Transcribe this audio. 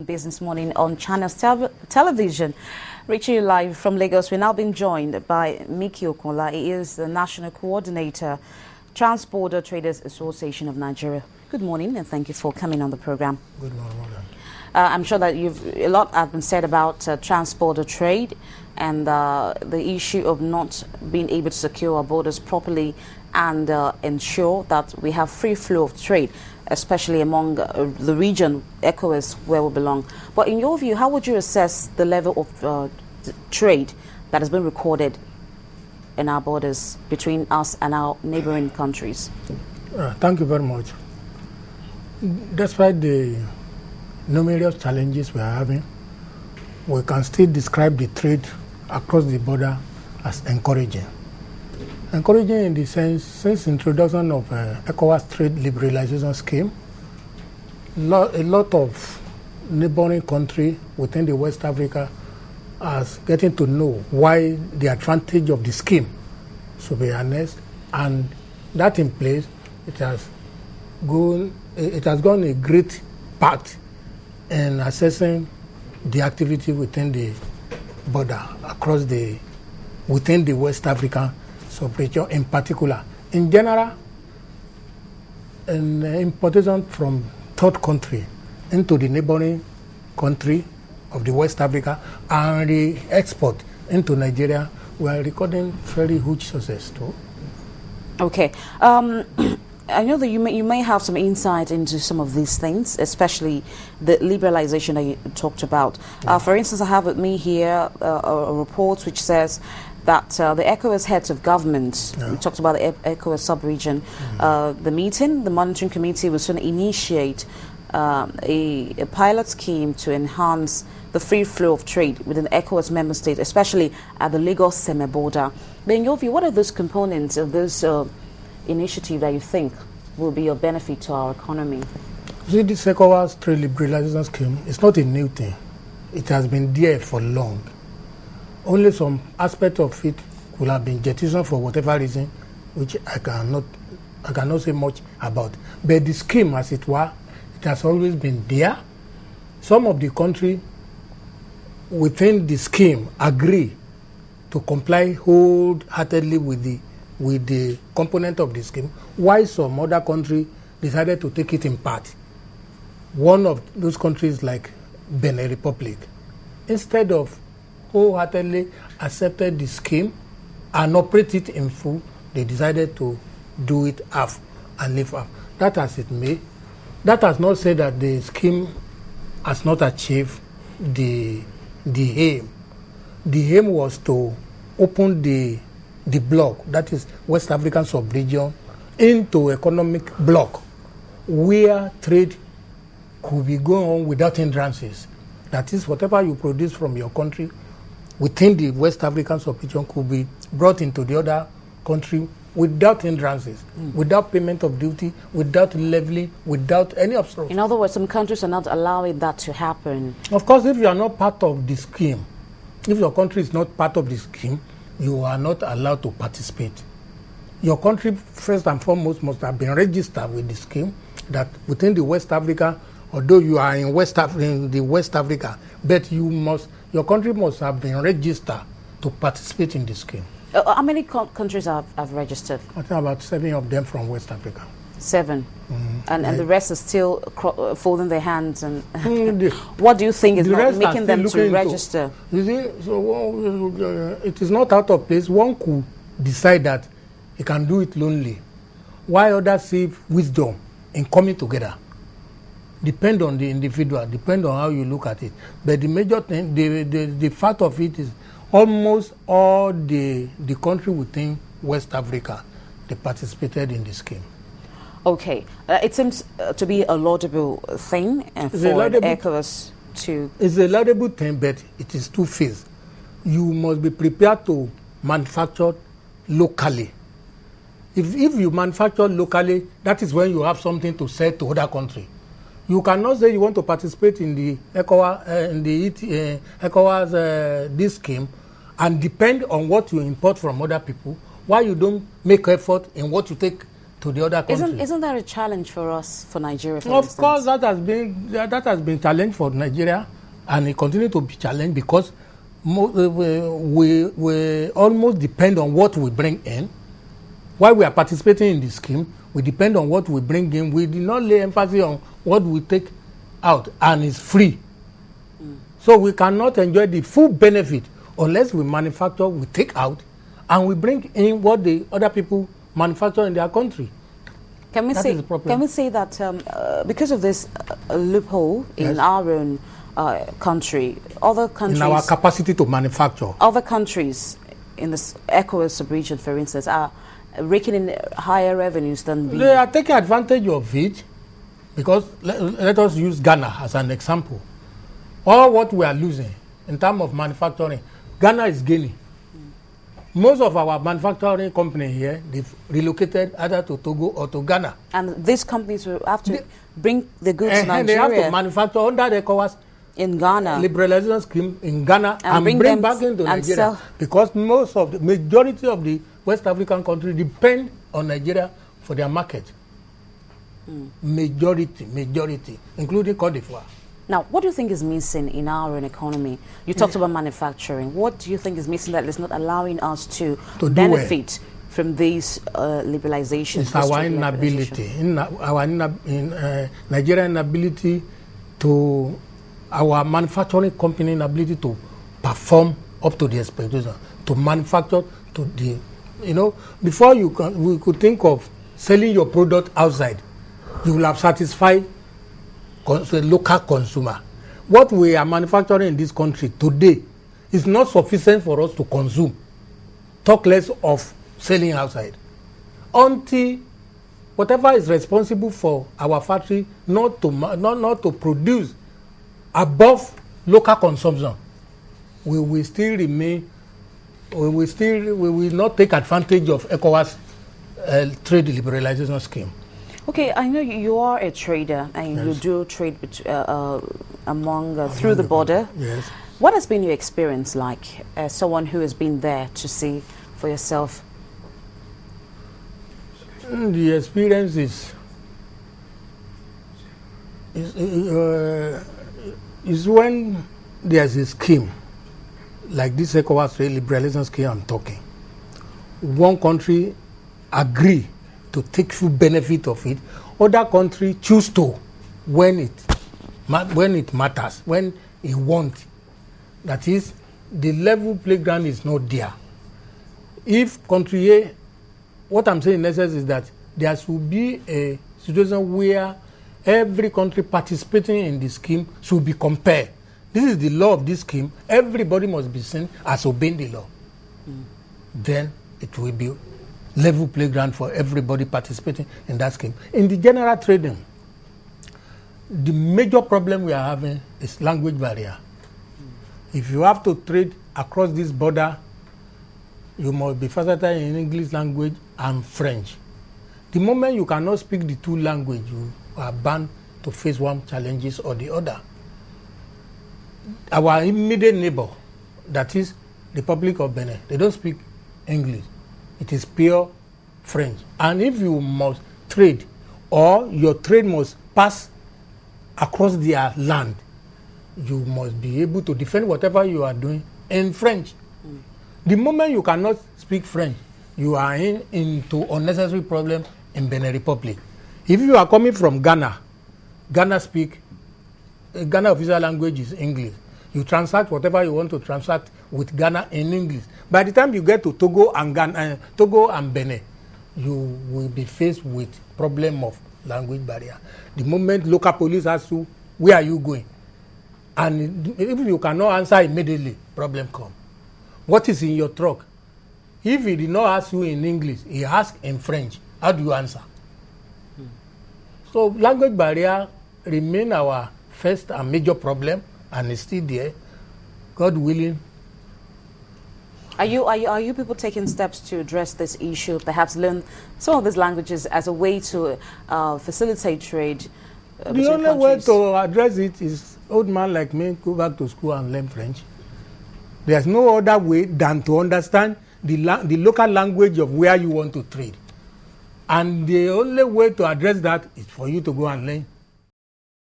Business Morning on Channels Television, reaching you live from Lagos. We're now being joined by Miki Okola. He is the National Coordinator, Transborder Traders Association of Nigeria. Good morning, and thank you for coming on the program. Good morning. I'm sure that a lot has been said about transborder trade and the issue of not being able to secure our borders properly and ensure that we have free flow of trade, especially among the region, ECOWAS, where we belong. But in your view, how would you assess the level of trade that has been recorded in our borders between us and our neighboring countries? Thank you very much. Despite the numerous challenges we are having, we can still describe the trade across the border as encouraging. Encouraging in the sense, since introduction of ECOWAS trade liberalization scheme, a lot of neighboring countries within the West Africa are getting to know why the advantage of the scheme should be harnessed, and that in place, it has gone a great part in assessing the activity within the border across within the West African sub-region in particular. In general, an importation from third country into the neighboring country of the West Africa and the export into Nigeria, we are recording very huge success too. Okay. I know that you may have some insight into some of these things, especially the liberalization that you talked about. For instance, I have with me here a report which says that the ECOWAS heads of government, we talked about the ECOWAS sub-region, the monitoring committee will soon initiate a pilot scheme to enhance the free flow of trade within the ECOWAS member states, especially at the Lagos semi-border. But in your view, what are those components of this initiative that you think will be of benefit to our economy? See, this ECOWAS trade liberalization scheme is not a new thing. It has been there for long. Only some aspect of it could have been jettisoned for whatever reason, which I cannot say much about. But the scheme, as it were, it has always been there. Some of the countries within the scheme agree to comply wholeheartedly with the component of the scheme, while some other country decided to take it in part. One of those countries, like Benin Republic, instead of wholeheartedly accepted the scheme and operate it in full, they decided to do it half and leave half. That as it may, that has not said that the scheme has not achieved the aim. The aim was to open the bloc, that is West African sub-region, into economic bloc where trade could be going on without hindrances. That is, whatever you produce from your country within the West African sub-region could be brought into the other country without hindrances, without payment of duty, without leveling, without any obstruction. In other words, some countries are not allowing that to happen. Of course, if you are not part of the scheme, if your country is not part of the scheme, you are not allowed to participate. Your country, first and foremost, must have been registered with the scheme that within the West Africa, although you are in the West Africa, but your country must have been registered to participate in the scheme. How many countries have registered? I think about 7 of them from West Africa. 7? And the rest are still folding their hands. And what do you think is not making them to register? You see, so it is not out of place. One could decide that he can do it lonely, while others see wisdom in coming together. Depend on the individual, depend on how you look at it. But the major thing, the fact of it is almost all the country within West Africa, they participated in the scheme. Okay. It seems to be a laudable thing for ECOWAS to... It's a laudable thing, but it is two-phased. You must be prepared to manufacture locally. If you manufacture locally, that is when you have something to sell to other countries. You cannot say you want to participate in the ECOWAS this scheme and depend on what you import from other people, while you don't make effort in what you take to the other countries. Isn't that a challenge for us, for Nigeria, for Of instance? course, that has been challenge for Nigeria, and it continues to be challenged because we almost depend on what we bring in. While we are participating in the scheme, we depend on what we bring in. We do not lay emphasis on what we take out, and it's free. So we cannot enjoy the full benefit unless we manufacture, we take out, and we bring in what the other people manufacture in their country. Can we say that because of this loophole in our own country, other countries... In our capacity to manufacture. Other countries in this ECOWAS sub-region, for instance, are raking in higher revenues than we... They are taking advantage of it because, let us use Ghana as an example. All what we are losing in terms of manufacturing, Ghana is gaining. Most of our manufacturing companies here, they've relocated either to Togo or to Ghana. And these companies will have to bring the goods to Nigeria. They have to manufacture under the ECOWAS in Ghana, liberalization scheme in Ghana, and bring back into Nigeria. Because the majority of the West African countries depend on Nigeria for their market. Majority, including Cote d'Ivoire. Now, what do you think is missing in our own economy? You talked about manufacturing. What do you think is missing that is not allowing us to benefit from these liberalizations? It's our inability, Nigerian inability to, our manufacturing company inability to perform up to the expectation, to manufacture to the, before we could think of selling your product outside, you will have satisfied the local consumer. What we are manufacturing in this country today is not sufficient for us to consume. Talk less of selling outside. Until whatever is responsible for our factory not to produce above local consumption, we will still remain. We will not take advantage of ECOWAS trade liberalization scheme. Okay, I know you are a trader and you do trade through the border. Yes. What has been your experience like as someone who has been there to see for yourself? The experience is when there's a scheme like this ECOWAS trade liberalization scheme I'm talking. One country agree to take full benefit of it. Other countries choose to when it matters, when it wants. That is, the level playground is not there. If country A, what I'm saying in essence is that there should be a situation where every country participating in the scheme should be compared. This is the law of this scheme. Everybody must be seen as obeying the law. Then it will be level playground for everybody participating in that scheme. In the general trading, the major problem we are having is language barrier. If you have to trade across this border, you must be versatile in English language and French. The moment you cannot speak the two languages, you are bound to face one challenges or the other. Our immediate neighbor, that is the Republic of Benin, they don't speak English. It is pure French. And if you must trade, or your trade must pass across their land, you must be able to defend whatever you are doing in French. The moment you cannot speak French, you are into unnecessary problem in Benin Republic. If you are coming from Ghana, Ghana official language is English. You transact whatever you want to transact with Ghana in English. By the time you get to Togo and Benin, you will be faced with problem of language barrier. The moment local police ask you, where are you going? And if you cannot answer immediately, problem come. What is in your truck? If he did not ask you in English, he asked in French, how do you answer? So language barrier remain our first and major problem, and it's still there. God willing. Are you people taking steps to address this issue? Perhaps learn some of these languages as a way to facilitate trade. The only way to address it is old man like me go back to school and learn French. There's no other way than to understand the local language of where you want to trade. And the only way to address that is for you to go and learn